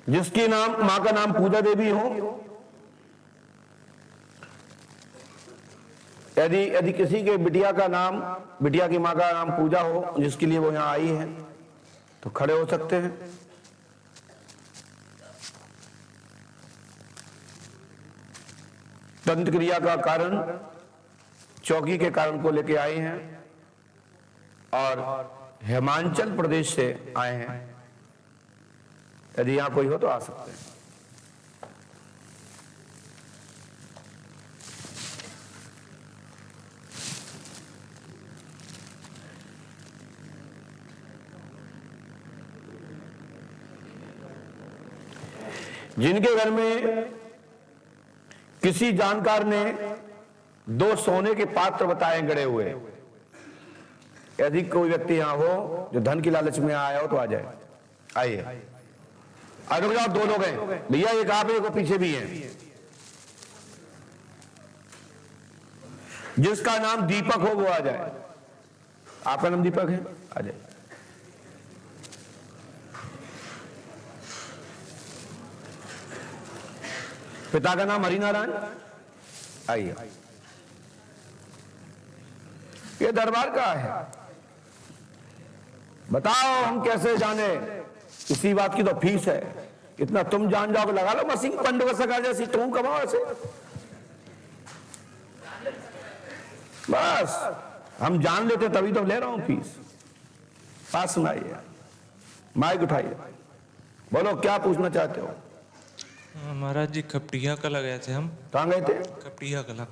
जिसकी नाम मां का नाम पूजा देवी हो, यदि किसी के बिटिया की मां का नाम पूजा हो, जिसके लिए वो यहां आई है, तो खड़े हो सकते हैं। तंत्र क्रिया का कारण चौकी के कारण को लेके आए हैं और हिमाचल प्रदेश से आए हैं। यदि यहां कोई हो तो आ सकते हैं। जिनके घर में किसी जानकार ने 2 सोने के पात्र बताए गड़े हुए, यदि कोई व्यक्ति यहां हो जो धन की लालच में आया हो तो आ जाए। आइए, रुक जाओ, 2 लोग हैं भैया, एक आप एक पीछे भी हैं। जिसका नाम दीपक हो वो आ जाए। आपका नाम दीपक है, आ जाए। पिता का नाम हरिनारायण, आइए। ये दरबार का है, बताओ हम कैसे जाने? इसी बात की तो फीस है। इतना तुम जान जाओगे, लगा लो मसीह पंड का सका जैसी तुम कमाओ ऐसे। बस हम जान लेते तभी तो ले रहा हूं फीस। पास सुनाइए, माइक उठाइए, बोलो क्या पूछना चाहते हो? महाराज जी, खपटिया कला गए थे हम। कहाँ गए थे? खपटिया कला।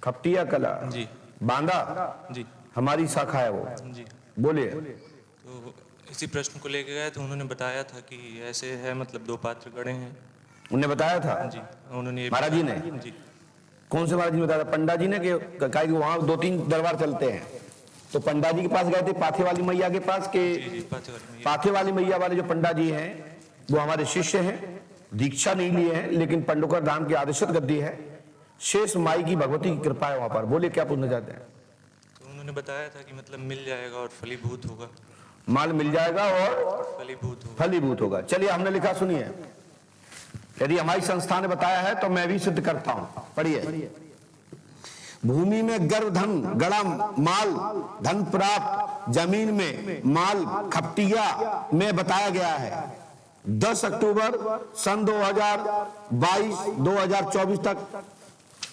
खपटिया कला जी। बांदा जी, हमारी शाखा है वो। जी, बोलिए। तो इसी प्रश्न को लेके गए तो उन्होंने बताया था कि ऐसे है, मतलब 2 पात्र गड़े हैं। उन्हें बताया था? जी, उन्होंने महाराज जी ने? जी। कौन से महाराज जी ने बताया था? पंडा जी ने? कि वहां 2-3 दरबार चलते हैं, तो पंडा जी के पास गए थे, पाथे वाली मैया के पास के। पाथे वाली मैया वाले जो पंडा जी हैं वो हमारे शिष्य हैं, दीक्षा नहीं लिए हैं, लेकिन पंडोकर धाम की आदर्शत गद्दी है। शेष माई की भगवती की कृपा है वहां पर। बोलिए क्या पूछना चाहते हैं? तो उन्होंने बताया था कि मतलब मिल जाएगा और फलीभूत होगा। माल मिल जाएगा और फलीभूत होगा। चलिए, हमने लिखा, सुनिए। यदि हमारी संस्था ने बताया है तो मैं भी सिद्ध करता हूं। पढ़िए। भूमि में गर्भ धन गड़ा माल धन प्राप्त, जमीन में माल खपटिया में बताया गया है। 10 अक्टूबर सन 2022-2024 तक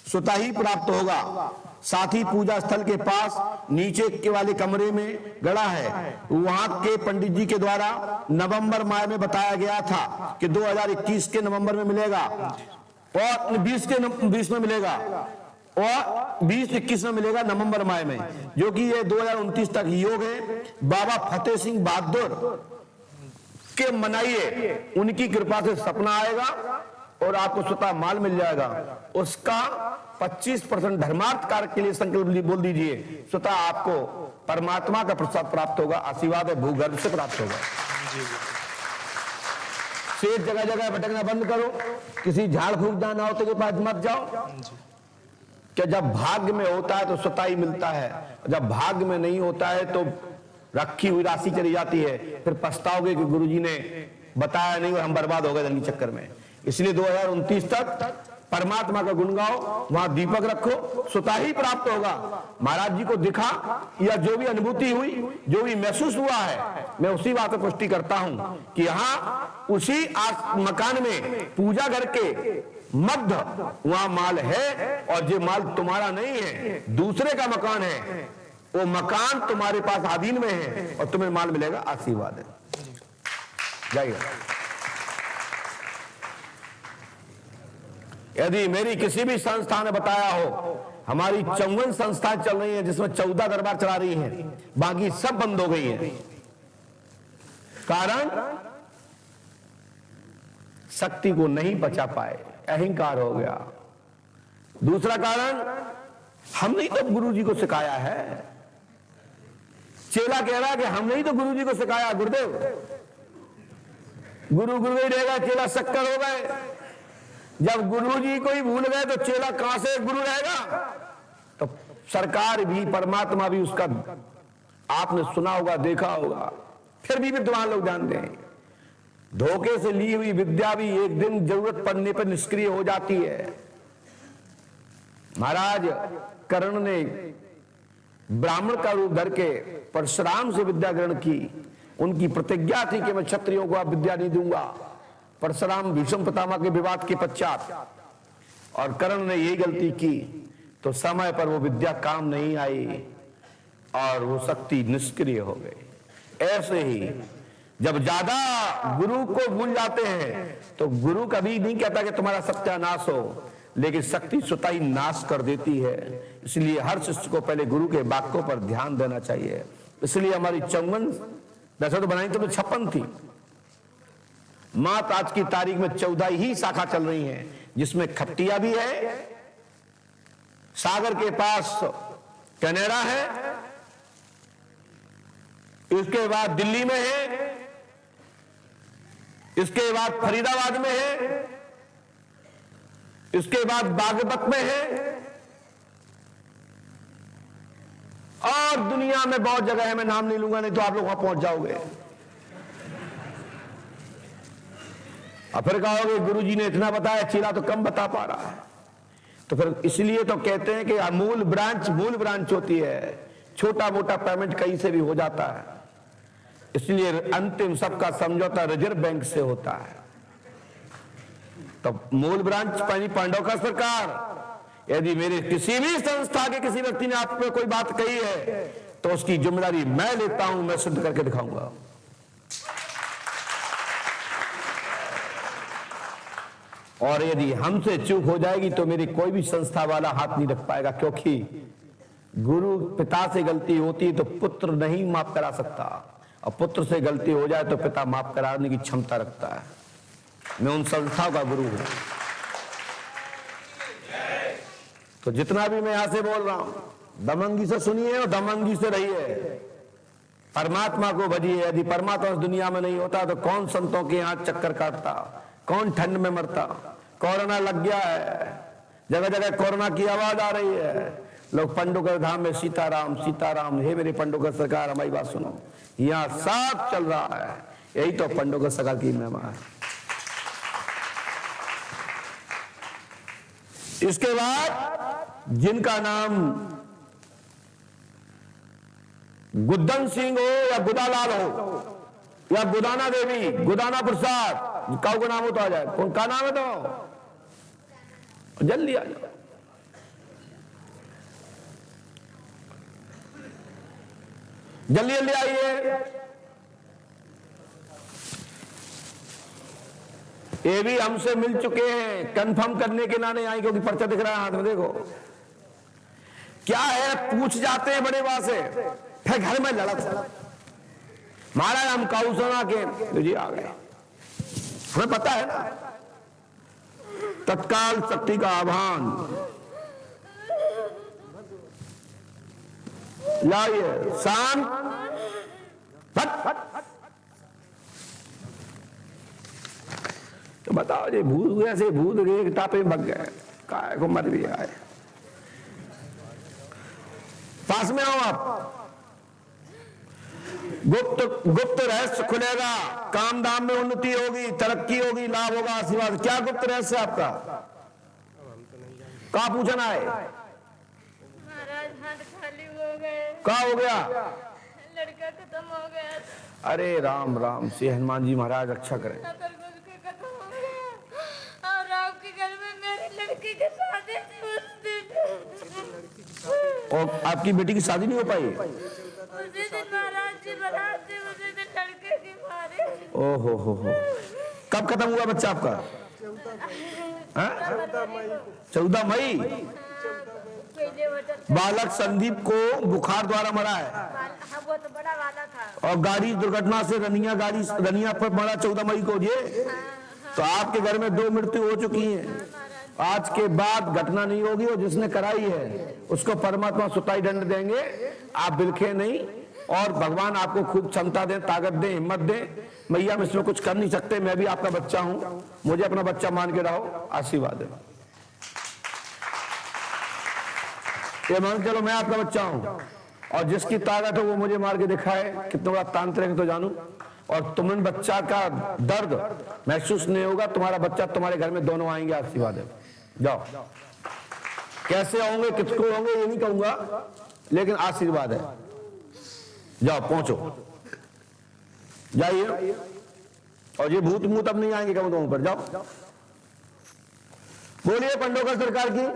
स्वतः ही प्राप्त होगा। साथ ही पूजा स्थल के पास नीचे के वाले कमरे में गड़ा है। वहां के पंडित जी के द्वारा नवंबर माह में बताया गया था कि 2021 के नवंबर में मिलेगा और 20 में मिलेगा और 20-21 में मिलेगा नवंबर माह में, जो कि ये 2029 तक योग है। बाबा फतेह सिंह बहादुर के मनाइए, उनकी कृपा से सपना आएगा और आपको स्वतः माल मिल जाएगा। उसका 25% धर्मार्थ कार्य के लिए संकल्प बोल दीजिए, स्वतः आपको परमात्मा का प्रसाद प्राप्त होगा। आशीर्वाद है, भूगर्भ से प्राप्त होगा। शेष जगह जगह भटकना बंद करो, किसी झाड़ फूक दाना होते के पास मत जाओ। क्या जब भाग्य में होता है तो स्वतः ही मिलता है, जब भाग्य में नहीं होता है तो रखी हुई राशि चली जाती है, फिर पछताओगे कि गुरुजी ने बताया नहीं और हम बर्बाद हो गए धन के चक्कर में। इसलिए 2029 तक परमात्मा का गुण गाओ, वहां दीपक रखो, स्वतः ही प्राप्त होगा। महाराज जी को दिखा या जो भी अनुभूति हुई, जो भी महसूस हुआ है, मैं उसी बात पर पुष्टि करता हूं कि यहाँ उसी मकान में पूजा घर के मध्य वहां माल है और ये माल तुम्हारा नहीं है, दूसरे का मकान है। वो मकान तुम्हारे पास अधीन में है और तुम्हें माल मिलेगा। आशीर्वाद है, जाइए। यदि मेरी किसी भी संस्था ने बताया हो, हमारी 54 संस्थाएं चल रही हैं जिसमें 14 दरबार चला रही हैं, बाकी सब बंद हो गई हैं। कारण शक्ति को नहीं बचा पाए, अहंकार हो गया। दूसरा कारण, हमने ही तो गुरु जी को सिखाया है। चेला कह रहा है कि हमने ही तो गुरु जी को सिखाया। गुरुदेव, गुरु गुरु ही रहेगा, चेला शक्कर हो गए। जब गुरु जी को ही भूल गए तो चेला कहां से गुरु रहेगा? तो सरकार भी, परमात्मा भी उसका, आपने सुना होगा, देखा होगा, फिर भी विद्वान लोग जानते हैं। धोखे से ली हुई विद्या भी एक दिन जरूरत पड़ने पर निष्क्रिय हो जाती है। महाराज कर्ण ने ब्राह्मण का रूप धर के परशुराम से विद्या ग्रहण की। उनकी प्रतिज्ञा थी कि मैं क्षत्रियों को अब विद्या नहीं दूंगा। परशुराम भीष्म पितामह के विवाद के पश्चात, और कर्ण ने यही गलती की तो समय पर वो विद्या काम नहीं आई और वो शक्ति निष्क्रिय हो गई। ऐसे ही जब ज्यादा गुरु को भूल जाते हैं तो गुरु कभी नहीं कहता कि तुम्हारा सत्यानाश हो, लेकिन शक्ति स्वतः ही नाश कर देती है। इसलिए हर शिष्य को पहले गुरु के वाक्यों पर ध्यान देना चाहिए। इसलिए हमारी 54 वैसे तो बनाई तो 56 थी, मात्र आज की तारीख में 14 ही शाखा चल रही हैं, जिसमें खट्टिया भी है, सागर के पास कनाडा है, इसके बाद दिल्ली में है, इसके बाद फरीदाबाद में है, इसके बाद बागपत में है, और दुनिया में बहुत जगह है। मैं नाम नहीं लूंगा, नहीं तो आप लोग वहां पहुंच जाओगे और फिर कहोगे गुरुजी ने इतना बताया, चीला तो कम बता पा रहा है। तो फिर इसलिए तो कहते हैं कि मूल ब्रांच होती है, छोटा मोटा पेमेंट कहीं से भी हो जाता है। इसलिए अंतिम सबका समझौता रिजर्व बैंक से होता है। तो मूल ब्रांच पांडव का सरकार, यदि मेरे किसी भी संस्था के किसी व्यक्ति ने आप पे कोई बात कही है तो उसकी जिम्मेदारी मैं लेता हूं, मैं सिद्ध करके दिखाऊंगा। और यदि हमसे चूक हो जाएगी तो मेरी कोई भी संस्था वाला हाथ नहीं रख पाएगा, क्योंकि गुरु पिता से गलती होती है तो पुत्र नहीं माफ करा सकता, और पुत्र से गलती हो जाए तो पिता माफ कराने की क्षमता रखता है। मैं उन संस्थाओं का गुरु हूं। तो जितना भी मैं यहां से बोल रहा हूं, दमंगी से सुनिए और दमंगी से रहिए, परमात्मा को भजिए। यदि परमात्मा इस दुनिया में नहीं होता तो कौन संतों के यहां चक्कर काटता, कौन ठंड में मरता। कोरोना लग गया है, जगह जगह कोरोना की आवाज आ रही है, लोग पंडोकर धाम में सीताराम सीताराम। हे मेरे पंडोकर सरकार, हमारी बात सुनो, यहां सब चल रहा है। यही तो पंडोकर सरकार की महिमा है। इसके बाद जिनका नाम गुद्दन सिंह हो या गुदालाल हो या गुदाना देवी, गुदाना प्रसाद, का नाम हो तो आ जाए। कौन का नाम है तो जल्दी आ जाओ। जल्दी जल्दी आइए। ये भी हमसे मिल चुके हैं, कंफर्म करने के नाने आई, क्योंकि पर्चा दिख रहा है हाथ में, देखो क्या है। पूछ जाते हैं बड़े बात से, फिर घर में लड़त। महाराज हम काउसना के तो जी आ गए, हमें पता है ना। तत्काल शक्ति का आह्वान लाइए, शांत तो बताओ जी, भूत ऐसे भूत एक टापे में भग गए, काय को मर भी आए। पास में आओ आप। गुप्त रहस्य खुलेगा, काम दाम में उन्नति होगी, तरक्की होगी, लाभ होगा, आशीर्वाद। क्या गुप्त रहस्य आपका? कहा पूछना है? महाराज हाथ खाली हो गए। क्या हो गया? लड़का खत्म हो गया। अरे राम राम, श्री हनुमान जी महाराज रक्षा करें। खत्म हो गया और आपके घर में मेरी लड़की की शादी थी उस दिन। और आपकी बेटी की शादी नहीं हो पाई? उसी दिन महाराज जी बारात थी, उसी दिन लड़के की मारे। ओहो हो। कब खत्म हुआ बच्चा आपका? 14 मई। बालक संदीप को बुखार द्वारा मरा है। वो तो बड़ा वाला था। और गाड़ी दुर्घटना से रनिया पर मरा 14 मई को ये। तो आपके घर में 2 मृत्यु हो चुकी हैं। आज के बाद घटना नहीं होगी, और जिसने कराई है उसको परमात्मा सुताई दंड देंगे। आप बिलखे नहीं, और भगवान आपको खूब क्षमता दे, ताकत दे, हिम्मत दे। मैया में इसमें कुछ कर नहीं सकते, मैं भी आपका बच्चा हूं, मुझे अपना बच्चा मान के रहो, आशीर्वाद है। ये मान चलो मैं आपका बच्चा हूं, और जिसकी ताकत हो वो मुझे मार के दिखाए, कितना बड़ा तांत्रिक तो जानू। और तुम्हें बच्चा का दर्द महसूस नहीं होगा। तुम्हारा बच्चा तुम्हारे घर में दोनों आएंगे, आशीर्वाद है। जाओ, कैसे होंगे किसको होंगे ये नहीं कहूंगा, लेकिन आशीर्वाद है। जाओ पहुंचो, जाइए। और ये भूत मूत अब नहीं आएंगे कम पर। जाओ, बोलिए पंडोकर सरकार की।